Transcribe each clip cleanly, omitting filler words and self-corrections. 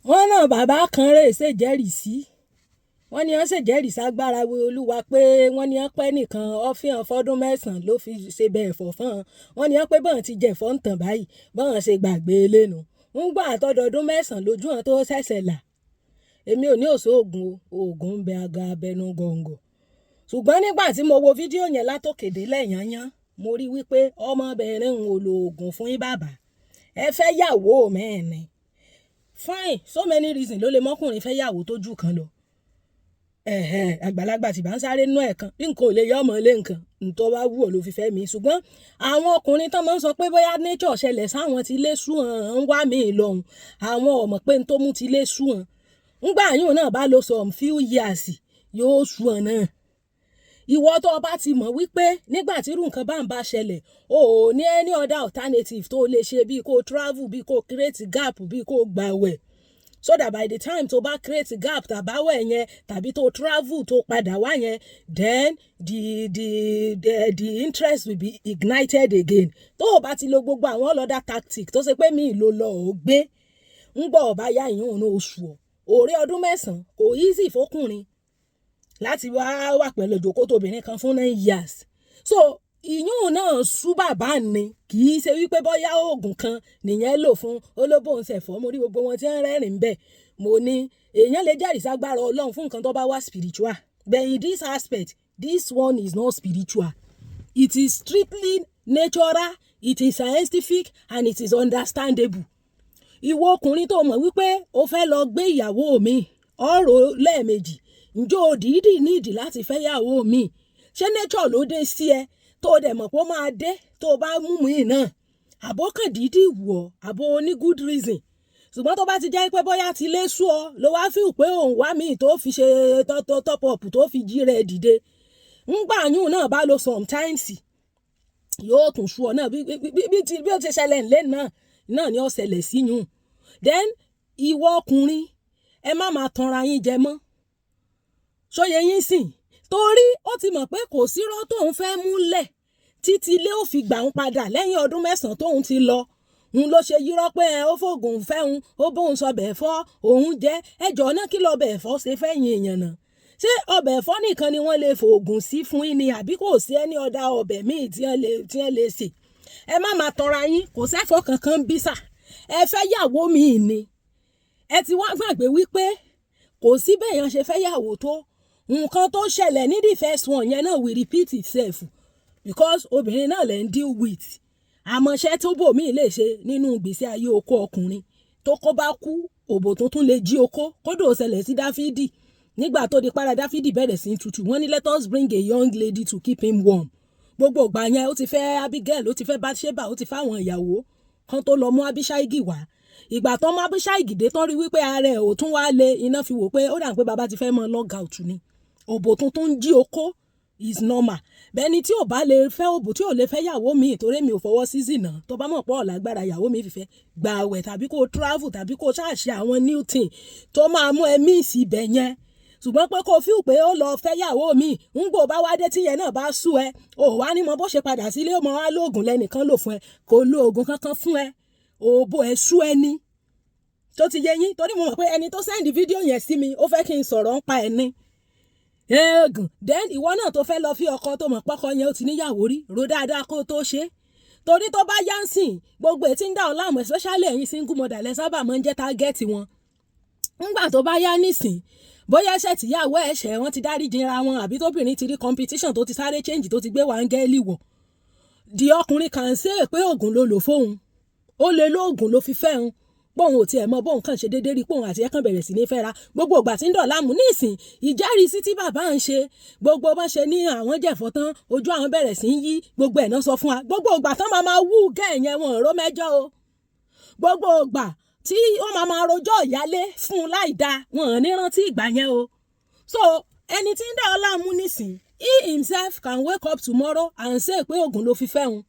wọ́n náà bàbá kan rè ṣèjẹ́rìí sí wọ́n ní wọ́n ṣèjẹ́rìí ságbára olúwa pé wọ́n ní wọ́n pẹ́ nìkan ọ́fíàn fọ́dún 9 ló fi ṣe bẹ́ẹ̀ fọ̀ fún wọn ní wọ́n pé bọ́n ti jẹ̀fọ́ ń tàn báyìí bọ́n ṣe gbàgbé lẹ́nu ń gbà àtọ́dọọdún 9 lójú hàn tó ṣẹ̀ṣẹ̀ là èmi ò ní òṣò oògùn ń bẹ aga abẹnú gọ̀ǹgọ̀ ṣùgbọ́n nígbà tí mo wo fídíò yẹn látòkèdè lẹ́yànyán mo rí wípé ọmọbìnrin ń lo oògùn fún yín bàbá ẹ fẹ́ yàwó mẹ́ẹ̀ni fine so many reasons ló lè mọ́kùnrin fẹ́ yàwó tó jù kan lọ àgbàlagbà tí bá ń sáré nú ẹ̀kan bí nǹkan ò lè yọ ọmọ ilé nǹkan tó bá wù ọ́ ló fi fẹ́ mi ṣùgbọ́n àwọn ọkùnrin tán máa ń sọ pé bóyá nature ṣẹlẹ̀ sáwọn ti lé sú hàn ń wá mi lọ́hùn àwọn ọmọ pé n tó mú ti lé sú hàn ńgbà yóò náà bá lo some few years yóò sú hàn náà ìwọ tó o bá ti mọ̀ wípé nígbà tí irú nǹkan bá ń bá ṣẹlẹ̀ o ò ní any other alternative tó lè ṣe bí kò travel bí kò create gap bí kò gbàwẹ̀ so that by the time tó bá create gap tàbáwẹ̀ yẹn tàbí tó travel tó padà wá yẹn then the interest will be ignited again tó o bá ti lo gbogbo àwọn ọlọ́dà tactic tó ṣe pé mi ì lo lọ ò gbé ń gbọ́ ọ̀bá yá ìyún òun oṣù òré ọdún 9 kò easy fókùnrin láti wà pẹ̀lú ìjòkó tóbìnrin kan fún 9 years so ìyún náà sú bàbá ni kì í ṣe wípé bóyá oògùn kan nìyẹn lò fún olóbó ṣẹ̀fọ́ mo rí gbogbo wọn tí ń rẹ́rìn bẹ́ẹ̀ mo ní èèyàn lè jẹ́rìí ságbára ọlọ́run fún nǹkan tó bá wá spiritual but in this aspect this one is not spiritual it is strictly natural it is scientific and it is understandable ìwọ ọkùnrin tó mọ̀ wípé o fẹ́ lọ gbé ìyàwó mi ọ̀rọ̀ lẹ́ẹ̀mejì ǹjọ́ òdìdí níìdì láti fẹ́ yàwó mi ṣé nature ló dé sí ẹ tó o dẹ̀ mọ̀ pé ó máa dé tó o bá mú mi náà àbó kàn dídì wọ̀ àbó ní good reason ṣùgbọ́n tó bá ti jẹ́ pé bóyá ti lé sú ọ ló wá fíw pé òun wá mi tó fi ṣe top up tó fi jí rẹ̀ dìde ńgbà yún náà bá lo sometimes yóò tún sú ọ náà bí ó ti ṣẹlẹ̀ ńlẹ́ náà ni ó ṣẹlẹ̀ sí yún then ìwọ ọkùnrin ẹ má máa tanra yín jẹ mọ́ ṣóye yín sìn torí ó ti mọ̀ pé kò sírọ́ tóun fẹ́ múlẹ̀ títí ilé ò fi gbà ń padà lẹ́yìn ọdún 9 tóun ti lọ òun ló ṣe yírọ́ pé ó fògùn fẹ́hun ó bóun sọ bẹ́ẹ̀ fọ́ òun jẹ́ ẹjọ́ náà kí lọ bẹ́ẹ̀ fọ́ ṣe fẹ́yìn èèyàn náà ṣé ọbẹ̀ ẹ̀fọ́ nìkan ni wọ́n lè fògùn sí fún yín ni àbí kò sí ẹni ọ̀dà ọbẹ̀ míì tí wọ́n lè sè ẹ má máa tanra yín kò sẹ́fọ́ kankan bí sà ẹ fẹ́ yàwó mi ni ẹ ti wá gbàgbé wípé kò sí bẹ́ẹ̀yàn ṣe fẹ́ yàwó tó nǹkan tó ṣẹlẹ̀ ní the first one yẹn náà will repeat itself because obìnrin náà lè ń deal with àmọ́ṣẹ́ tó bò mí lè ṣe nínú ìgbésí ayé okó ọkùnrin tó kó bá kú òbò tuntun lè jí okó kódò ṣẹlẹ̀ sí dáfídì nígbà tó di para dáfídì bẹ̀rẹ̀ sí tutù wọ́n ní let us bring a young lady to keep him warm gbogbo ìgbà yẹn ó ti fẹ́ abigail ó ti fẹ́ bathsheba ó ti fáwọn ìyàwó kan tó lọ mú abishagi wá ìgbà tán mú abishagi dé tán rí wípé ara ẹ̀ ò tún wá lé iná fi wò pé ó dà pé bàbá ti fẹ́ mọ log out ni òbò tuntun ń jí okó is normal bẹ́ẹ̀ni tí ò bá lè fẹ́ òbò tí ò lè fẹ́ yàwó mi torí mi ò fọwọ́ sí zina tó bá mọ̀ pọ̀ lágbára yàwó mi fífẹ́ gba àwẹ̀ tàbí kó travel tàbí kó ṣàṣe àwọn new thing tó máa mú ẹ mí sí ibẹ̀ yẹn ṣùgbọ́n pé kó fíw pé ó lọ fẹ́ yàwó mi ń gbò bá wá dé tíyẹn náà bá sú ẹ ò wá ní mọ bó ṣe padà sílé ó mọ wá lóògùn lẹ́nìkan lò fún ẹ kò lo oògùn kankan fún ẹ òbò ẹ sú ẹ ní tó ti yé yín torí mo mọ̀ pé ẹni tó sẹ́ndì fídíò yẹn sí mi ó fẹ́ kí n sọ̀rọ̀ ń pa ẹ̀ ní eégún then ìwọ náà tó fẹ́ lọ fi ọkọ tó mọ̀ pọ́kọ yẹn ó ti níyàwó rí ro dáadáa kó tó ṣe torí tó bá yá ń sìn gbogbo ètí ń dá ọ láàmú especially ẹ̀yin single mother lẹ sábà máa ń jẹ́ tágẹ́ẹ̀tì wọn ńgbà tó bá yá nísìn bóyá ẹ̀ṣẹ̀ tìyàwó ẹ̀ṣẹ̀ wọn ti dárí jinra wọn àbí tóbìnrin ti rí competition tó ti sáré change tó ti gbé wáńgẹ́lì wọ̀ di ọkùnrin kàn ṣe pé oògùn ló lò fóun ó lè lóògùn ló fi fẹ́ hun bóun ò tiẹ̀ mọ bóun kàn ṣe déédéé rí póun àti ẹ̀kan bẹ̀rẹ̀ sí ní fẹ́ra gbogbo ìgbà tí ń dọ̀ láàmú nísìn ìjẹ́rìísí tí bàbá ń ṣe gbogbo bá ṣe ní àwọn jẹ̀fọ́ tán ojú àwọn bẹ̀rẹ̀ sí ń yí gbogbo ẹ̀ náà sọ fún wa gbogbo ìgbà tán máa wú gẹ̀ẹ́yẹn wọn ró mẹ́jọ o gbogbo ìgbà tí wọ́n máa rojọ́ ìyálé fún un láì dáa wọn ò ní rántí ìgbà yẹn o so ẹni tí ń dá ọ láàmú nísìn he himself can wake up tomorrow and say pé oògùn ló fi fẹ́ hun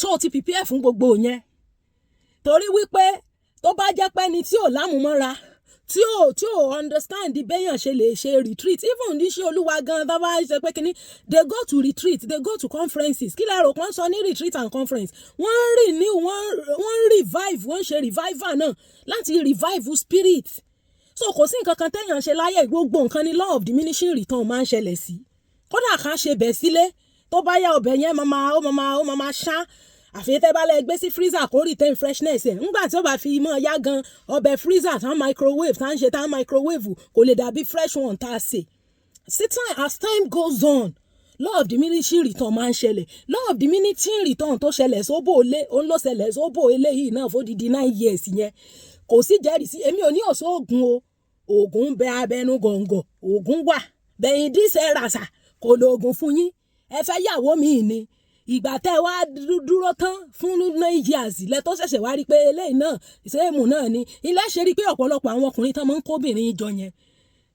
tó ti prepare fún gbogbo yẹn torí wípé tó bá jẹ́ pé ẹni tí ò lámùmọ́ra tí ò understand béèyàn ṣe lè ṣe retreat even níṣẹ́ olúwa gan tó bá ṣe pé kínní they go to retreat, they go to conferences kí lẹ́rọ kan sọ ní retreat and conference wọ́n renew wọ́n revive wọ́n ṣe revival náà láti revive spirit. So kò sí nǹkan kan téèyàn ṣe láyé gbogbo nǹkan ní law of diminishing return máa ń ṣẹlẹ̀ sí. Kódà ká ṣe bẹ̀ sílé tó bá yá ọbẹ̀ yẹn ó máa ṣá àfi tẹ́ bá lẹ gbé sí freezer kó retain freshness ẹ̀ ńgbà tí ó bá fi mọ́ yá gan ọbẹ̀ freezer tán microwave tán ṣe tán microwave kò lè dàbí fresh one tá a sè. As time goes on law of diminishing return máa ń ṣẹlẹ̀ law of diminishing return tó ṣẹlẹ̀ sóbò ilé òun ló ṣẹlẹ̀ sóbò eléyìí náà fódìdí 9 years yẹn kò sí jẹ́rìí sí èmi ò ní ọ̀sọ́ oògùn o oògùn bẹ abẹnú gọ̀ǹgọ̀ oògùn wà bẹ̀yìn díṣẹ́ ràṣà kò lo oògùn fún yín ẹ fẹ́ yàwó mi ni ìgbà tẹ́ wá dúró tán fún 9 years lẹ́tọ́ ṣẹ̀ṣẹ̀ wá rí pé eléyìí náà ìṣèmù náà ni ilé ṣe rí pé ọ̀pọ̀lọpọ̀ àwọn ọkùnrin tán máa ń kóbìnrin jọ yẹn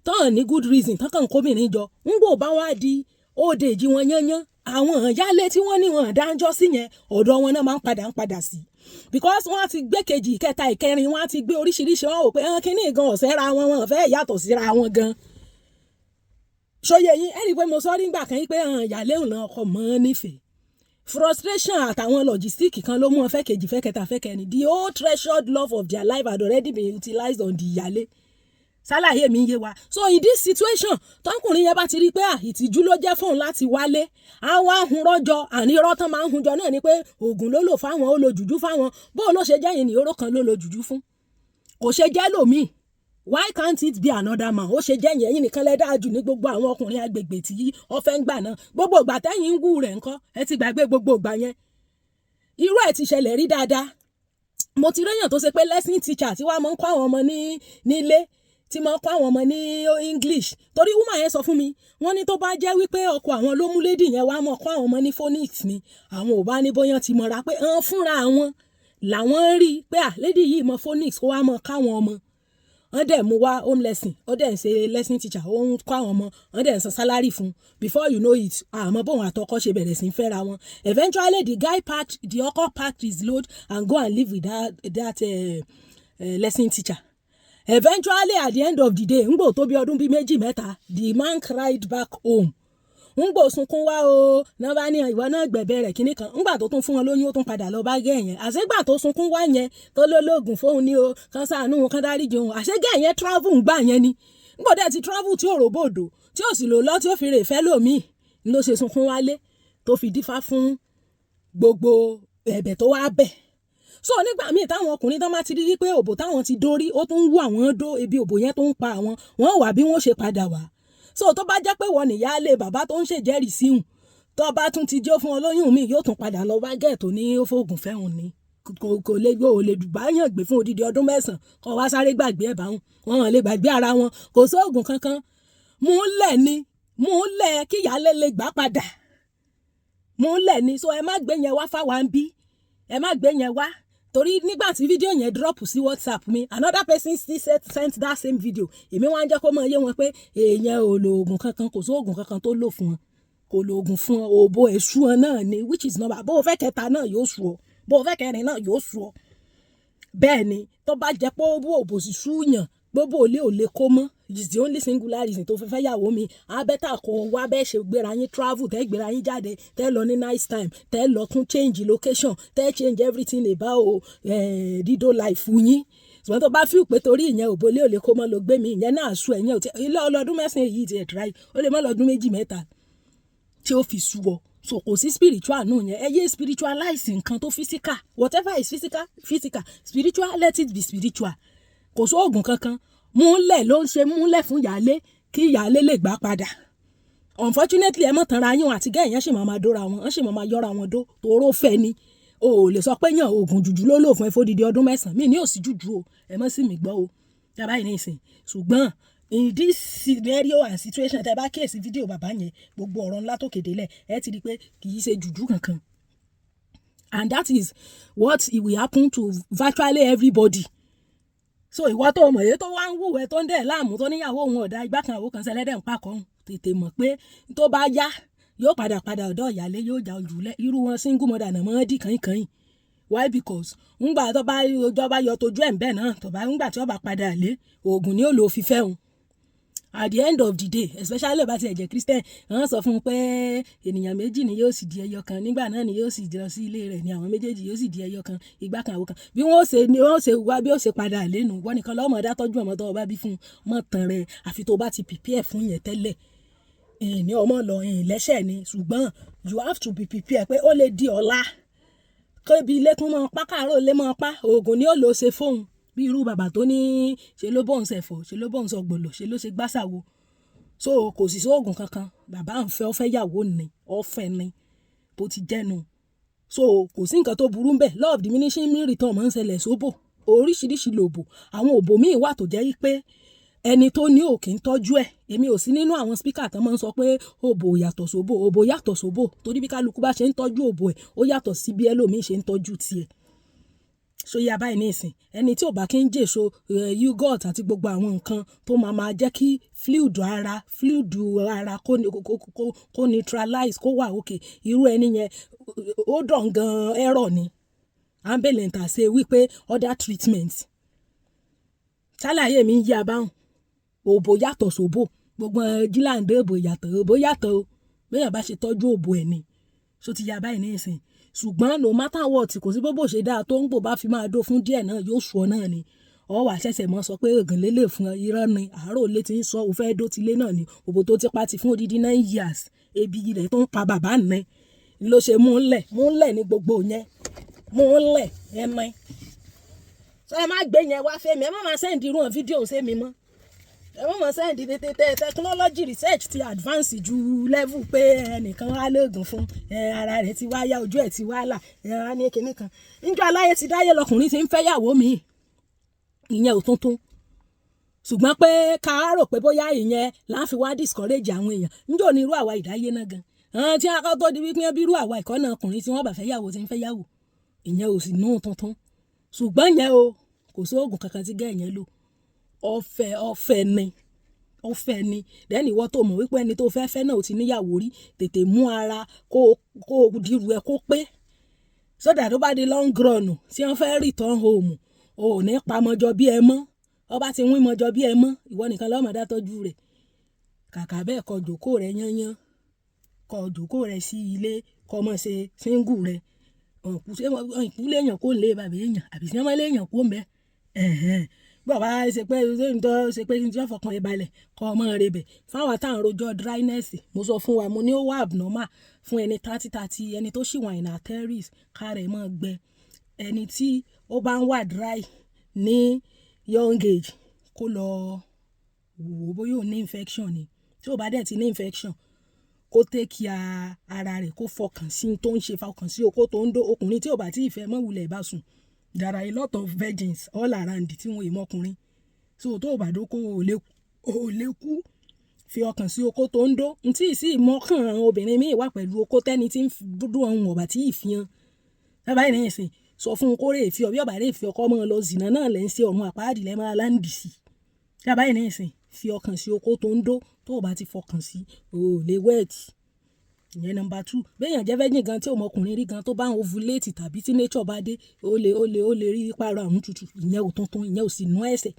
tán ní good reason tán kàn ń kóbìnrin jọ ń gbò bá wá di òde ìjì wọn yányán àwọn ìyálé tí wọ́n ní wọn dáńjọ́ sí yẹn ọ̀dọ̀ wọn náà máa ń padà sí because wọ́n ti gbé kejì ìkẹta ìkẹrin wọ́n ti gbé oríṣiríṣi wọn wò pé kíní gan ọ̀sẹ̀ ra wọn fẹ́ yàtọ̀ síra wọn gan. ṣòye yín ẹ̀rí pé mo sọ nígbà kan pé ìyálé òun náà ọkọ mọ́ nífẹ̀ẹ́ frustration àtàwọn logistic kan ló mú wọn fẹ́ kejì fẹ́ kẹta fẹ́ kẹrin the whole treasured love of their life had already been utilized on the ìyálé ṣàlàyé mi yé wa. So in this situation tọkùnrin yẹn bá ti rí pé ìtìjú ló jẹ́ fóun láti wálé àwọn ahunrọ́jọ àní irọ́ tán máa ń hunjọ náà ni pé oògùn ló lò fáwọn ó lo jùjú fáwọn bó ló ṣe jẹ́ yẹn ní oró kan ló lo jùjú fún kò ṣe jẹ́ lòmíì why can't it be another man ó ṣe jẹ́ yẹn nìkan lẹ́dá jù ní gbogbo àwọn ọkùnrin agbègbè tí ó fẹ́ ń gbà náà gbogbo ìgbà tẹ́yìn ń wù rẹ̀ ńkọ́ ẹ ti gbàgbé gbogbo ìgbà yẹn irú ẹ̀ ti ṣẹlẹ̀ rí dáadáa mo ti réyàn tó ṣe pé lesson teacher tí wàá mọ̀ ń kọ́ àwọn ọmọ nílé tí mo kọ́ àwọn ọmọ ní English torí woman yẹn sọ fún mi wọ́n ní tó bá jẹ́ wípé ọkọ àwọn ló mú lady yẹn wá mọ̀ kọ́ àwọn ọmọ ní phonics ni àwọn ò bá ní bóyá ti mọ̀ra pé fúnra àwọn làwọn rí pé lady yìí mọ phonics kó wá mọ̀ káwọn ọmọ wọ́n dẹ̀ mú wá home lesson ó dẹ̀ ń ṣe lesson teacher ó ń kọ́ àwọn ọmọ wọ́n dẹ̀ ń san salary fún before you know it àmọ́ bóun àtọkọ ṣe bẹ̀rẹ̀ sí ń fẹ́ra wọn eventually the ọkọ packed his load and go and live with that lesson teacher. Eventually at the end of the day ngbò tó bí ọdún bíi 2-3 the man cried back home ngbò sunkún wá o náà bá ní ìwọ náà gbẹ̀bẹ̀ rẹ̀ kíní kan ngbà tó tún fún wọn lóyún ó tún padà lọ bá gẹ̀ yẹn àṣegbà tó sunkún wá yẹn tó lólógùn fóun ní o kan ṣàánú wọn kan dáríjì òun àṣegẹ̀ yẹn travel ngbà yẹn ni ngbò dẹ̀ ti travel tí ò ròbòdò tí ò sì lò lọ tí ó fi rè fẹ́ lòmíì ló ṣe sunkún wálé tó fi dífá fún gbogbo ẹ̀bẹ̀ tó wá bẹ̀. So nígbà míì táwọn ọkùnrin tán máa ti rí pé òbò táwọn ti dórí ó tún wú àwọn dó ebi òbò yẹn tó ń pa àwọn wọ́n wà bí wọ́n ṣe padà wá. So tó bá jẹ́ pé wọ́n nìyáálé bàbá tó ń ṣèjẹ́rìí síhùn tó bá tún ti jó fún olóyún mi yóò tún padà lọ bá gẹ̀ẹ́tò ní ó fòògùn fẹ́hùn ni kò lè gbé òòlè dùbáyàn gbé fún odidi ọdún 9 kó wá sáré gbàgbé ẹ̀ báwọn wọn lè gbàgbé ara wọn kò sóògùn kankan múlẹ̀ kí ìyáálé lè gbà padà múlẹ̀ ni so ẹ má gbé yẹn wá fáwa ń bí ẹ má gbé yẹn wá torí nígbà tí fídíò yẹn drop sí WhatsApp mi another person still sent that same video èmi wá ń jẹ́ kó mọ̀ yé wọn pé èèyàn ò lo oògùn kankan kò sí oògùn kankan tó lò fún wọn kò lo oògùn fún wọn òbò èṣù wọn náà ni which is number bó o fẹ́ kẹta náà yóò sú ọ bó o fẹ́ kẹrin náà yóò sú ọ bẹ́ẹ̀ ni tó bá jẹ́ pé òbò sì sú yàn gbogbo ò lè kó mọ́ is the only singular reason tó fẹ́ yàwó mi abẹ́tà kó wá bẹ́ẹ̀ ṣe gbéra yín travel tẹ́ gbéra yín jáde tẹ́ lọ ní nice time tẹ́ lọ tún change location tẹ́ change everything about dídó life yín ṣùgbọ́n tó bá fíw pé torí ìyẹn òbólé ò lè kó mọ́ ló gbé mi ìyẹn náà sú ẹ̀yìn ilé ọlọ́dún 9 yìí ti ẹ̀ try ó lè mọ́ lọ́dún 2-3 tí ó fi sú ọ so kò sí spiritual náà yẹn ẹ yé spiritualize nǹkan tó physical whatever is physical spiritual let it be spiritual kò sóògùn kankan múlẹ̀ ló ń ṣe múlẹ̀ fún ìyálé kí ìyálé lè gbà padà unfortunately ẹ mọ̀ tán ra yín àti gẹ́ yẹn ṣì máa dóra wọn ṣì máa yọra wọn dó tóró fẹ́ ni o ò lè sọ pé yàn oògùn jùjú ló lò fún ẹ fódìdí ọdún 9 mi ní òsì jùjú o ẹ mọ̀ sí mi gbọ́ o yàrá yìí ní ìsìn ṣùgbọ́n in this scenario and situation tẹ bá kíyèsí fídíò bàbá yẹn gbogbo ọ̀rọ̀ ńlá tó kéde lẹ̀ ẹ ti rí i pé kì í ṣe jùjú kankan and that is what will happen to virtually everybody. So ìwọ tó mọ̀ èyí tó wá ń wúwẹ́ tó ń dẹ̀ láàmú tó níyàwó òun ọ̀dà igbá kan àwọ̀ kan sẹlẹ́dẹ̀ ń pàkọ́ tètè mọ̀ pé tó bá yá yóò padà ọ̀dọ̀ ìyálé yóò já ojúlẹ̀ irú wọn single mother náà mọ́ dì kàn why because ńgbà tó bá yọ tójú ẹ̀ ń bẹ̀ náà tó bá ńgbà tí ó bá padà lé oògùn ni ó lò fi fẹ́ òun at the end of the day especially bá ti ẹ̀jẹ̀ Christian wọ́n sọ fún un pé ènìyàn méjì ni yóò sì di ẹyọ kan nígbà náà ni yóò sì lọ sí ilé rẹ̀ ni àwọn méjèèjì yóò sì di ẹyọ kan ìgbà kan àwo kan bí wọ́n ṣe wá bí ó ṣe padà lẹ́nu wọ́n nìkan lọ́mọ dá tọ́jú ọmọ tó bá bí fún mọ́ tán rẹ̀ àfi tó bá ti prepare fún yẹn tẹ́lẹ̀ ní ọmọ lọ lẹ́sẹ̀ ni ṣùgbọ́n you have to be prepared pé ó lè di ọ̀la kébi ilé tún mọ́ pa káàárọ̀ lé mọ́ pa oògùn ni ó lò ṣe fóun bí irú bàbá tó ní ṣe ló bóun ṣẹ̀fọ́ ṣe ló bóun sọ̀gbọ̀lọ̀ ṣe ló ṣe gbàṣàwò so kò sì sóògùn kankan bàbá ń fẹ́ ọ̀fẹ́ yàwó ni ọ̀fẹ́ ni bó ti jẹ́nu so kò sí nǹkan tó burú bẹ́ẹ̀ law of diminishing return máa ń ṣẹlẹ̀ sóbò oríṣiríṣi lòbò àwọn òbò míì wà tó jẹ́ pé ẹni tó ní òkè ń tọ́jú ẹ̀ èmi ò sí nínú àwọn spíkà tán máa ń sọ pé òbò yàtọ̀ sóbò òbò yàtọ̀ sóbò torí bí kálukú bá ṣe ń tọ́jú òbò ẹ̀ ó yàtọ̀ sí bí ẹlòmíì ṣe ń tọ́jú tiẹ̀ so yá báyìí nísìn ẹni tí ò bá kí ń jèso yogurt àti gbogbo àwọn nǹkan tó máa jẹ́ kí fluid ara kó neutralize kó wà òkè irú ẹni yẹn ó dàn gan ẹ̀rọ ni ambulance ṣe wípé other treatment ṣàlàyé mi ń yí abáhùn òbò yàtọ̀ sóbò gbogbo jíláǹdé òbò yàtọ̀ o bẹ́ẹ̀ bá ṣe tọ́jú òbò ẹ̀ ni so ti yá báyìí nísìn ṣùgbọ́n no matter what kò sí bóbò ṣe dáa tó ń gbò bá fi máa dó fún díẹ̀ náà yóò sọ náà ni ọ wà ṣẹ̀ṣẹ̀ mọ́ sọ pé ògùn lélẹ̀ fún irọ́ ni àárò lé ti ń sọ òun fẹ́ dó tilé náà ni òbò tó ti pa ti fún odidi 9 years ebi rẹ̀ tó ń pa bàbá nẹ ló ṣe mú ńlẹ̀ ní gbogbo yẹn mú ńlẹ̀ ẹ̀mẹ́ sọ ẹ má gbé yẹn wá fẹ́mi ẹ má máa sẹ́ǹdì irú hàn fídíò sẹ́mi mọ́ ẹ má máa sẹ́ǹdì technology research ti advance ju level pé ẹnìkan wá lóògùn fún ara rẹ̀ ti wá yá ojú ẹ̀ ti wá là á ní kinní kan níjọ́ aláyé ti dáyé lọkùnrin ti ń fẹ́ yàwó mi ìyẹn ò tuntun ṣùgbọ́n pé ká rò pé bóyá ìyẹn láfi wá discourage àwọn èèyàn níjọ́ ní irú àwa ìdáyé náà gan tí akọ́ tó di wípé bí irú àwa ìkọ́nà ọkùnrin tí wọ́n bá fẹ́ yàwó ti ń fẹ́ yàwó ìyẹn ò sì nú tuntun ṣùgbọ́n yẹn o kò sí oògùn kankan tí gẹ́ yẹn lò ọ̀fẹ́ ni lẹ́nu ìwọ tó mọ̀ wípé ẹni tó fẹ́ náà ò ti níyàwó rí tètè mú ara kó dirú ẹ kó pé sódà tó bá di long run tí wọ́n fẹ́ return home ò ní pamọ́jọ bí ẹ mọ́ ọba ti wín mọ́jọ bí ẹ mọ́ ìwọ nìkan lọ́mọ dá tọ́jú rẹ̀ kàkà bẹ́ẹ̀ kọ jòkó rẹ̀ yányán kọ jòkó rẹ̀ sí ilé kọ mọ̀ ṣe síngù rẹ̀ ìkú léèyàn kó lè bàbá èèyàn àbí sí ọmọ léèyàn kó mẹ́ bàbá ṣe pé ní ọ̀fọ̀kan ìbalẹ̀ kọ́ ọmọ rẹ̀ bẹ̀ fáwọn táwọn rojọ́ dryness mo sọ fún wa mo ní ó wà abnormal fún ẹni 30 ẹni tó ṣì wà in arteries kárẹ̀ mọ́ gbẹ ẹni tí ó bá ń wà dry ní young age kó lọ wò ó bóyá ò ní infection ni tí ò bá dẹ̀ ti ní infection kó take ara rẹ̀ kó fọkàn sí tó ń ṣe fọkàn sí okó tó ń dó ọkùnrin tí ò bá tí ì fẹ́ mọ́ wulẹ̀ bá sùn there are a lot of virgins all around tí wọ́n èèmọ̀ ọkùnrin so tó o bá dó kó o lè kú fi ọkàn sí okó tó ń dó ntí ì sí ìmọ̀kàn àwọn obìnrin míì wà pẹ̀lú okó tẹ́ni tí ń dúdú ọ̀hún ọ̀bà tí ì fi hàn sábà yìí nìyẹn sìn sọ fún un kó rè fi ọbí ọ̀bà rè fi ọkọ mọ́ lọ zìnà náà lẹ́ ń ṣe ọ̀run àpáàdì lẹ́ máa láǹdì sí sábà yìí nìyẹn sìn fi ọkàn sí okó tó ń dó tó o bá ti fọkàn sí o lè wẹ́ẹ̀tì ìyẹn nọ́mbà 2 béèyàn jẹ́ virgin gan tí ọmọkùnrin rí gan tó bá ń ovulate tàbí tí nature bá dé ó lè rí pààrọ̀ àrùn tutù ìyẹn ò tuntun ìyẹn ò sì nú ẹsẹ̀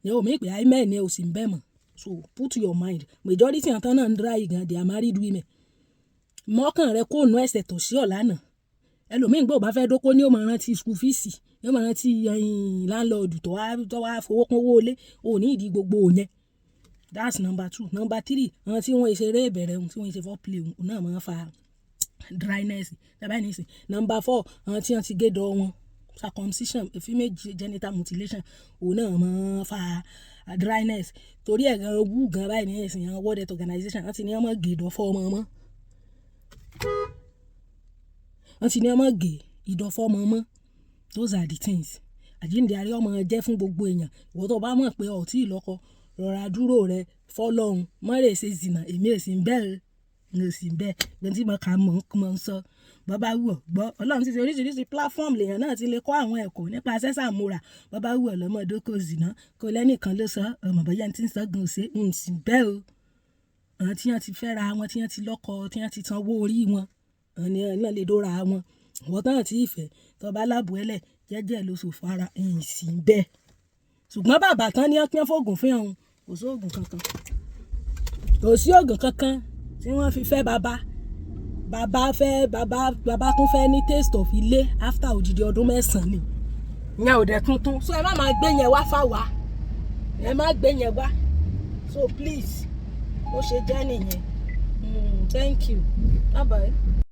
ìyẹn ò mí pé amen ìyẹn ò sì ń bẹ̀ mọ́ so put your mind majority àtàn náà ń dry gan they are married women mọ́kàn rẹ kó nú ẹsẹ̀ tó sí ọ̀lànà ẹlòmíín gbọ́ bá fẹ́ dókó ní ó máa rántí school fees yóò máa rántí landlord tó wá fowó kún owó ilé ò ní ìdí gbogbo yẹn that's number 2 number 3 àwọn tí wọ́n ṣeré ìbẹ̀rẹ̀ ohun tí wọ́n ṣe foreplay ohun náà máa ń fa dryness dábàá nísìn number 4 àwọn tí wọ́n ti gédọ̀ wọn circumcision female genital mutilation òun náà máa ń fa dryness torí ẹ̀ gan wú gan báyìí ní ẹ̀sìn àwọn World Health Organization wọ́n ti ní ọmọ gèdọ̀ fọ́ ọmọ mọ́ wọ́n ti ní ọmọ gè ìdọ̀fọ́ ọmọ mọ́ those are the things àjíǹde àrí ọmọ jẹ́ fún gbogbo èèyàn ìwọ tó bá mọ̀ pé ọ̀tí ìlọ́kọ rọra dúró rẹ fọlọ́hún mọ́rẹ̀ ṣe zìnà èmi ò sì ń bẹ́ẹ̀ ní òsì ń bẹ́ẹ̀ gbọ́n tí mo kà mọ̀ ń sọ bọ́bá wù ọ́ gbọ́ ọlọ́run ti ṣe oríṣiríṣi platform lèèyàn náà ti lè kọ́ àwọn ẹ̀kọ́ nípa sẹ́sàmúra bọ́bá wù ọ́ lọ́mọdé kò zìnà kò lẹ́nìkan ló sọ ọmọ bọ́yá ti ń sọ gan ṣe ń sì bẹ́ẹ̀ o àwọn tí wọ́n ti fẹ́ra wọn tí wọ́n ti lọ́kọ tí wọ́n ti sanwó orí wọn àwọn náà lè dóra wọn wọ́n tán àti ìfẹ́ tó bá láàbò ẹlẹ̀ jẹ́jẹ́ ló ṣòfò ara ẹ̀yìn sí bẹ́ẹ̀ ṣùgbọ́n bàbá tán ní ọpẹ́ fóògùn fún ọ̀hún kò sí oògùn kankan tí wọ́n fi fẹ́ bàbá tún fẹ́ ní taste of ilé after òjìdí ọdún 9 ni ìyẹn ò dẹ̀ tuntun so ẹ má máa gbé yẹn wá fáwa ẹ má gbé yẹn wá so please ó ṣe jẹ́ nìyẹn thank you bye bye.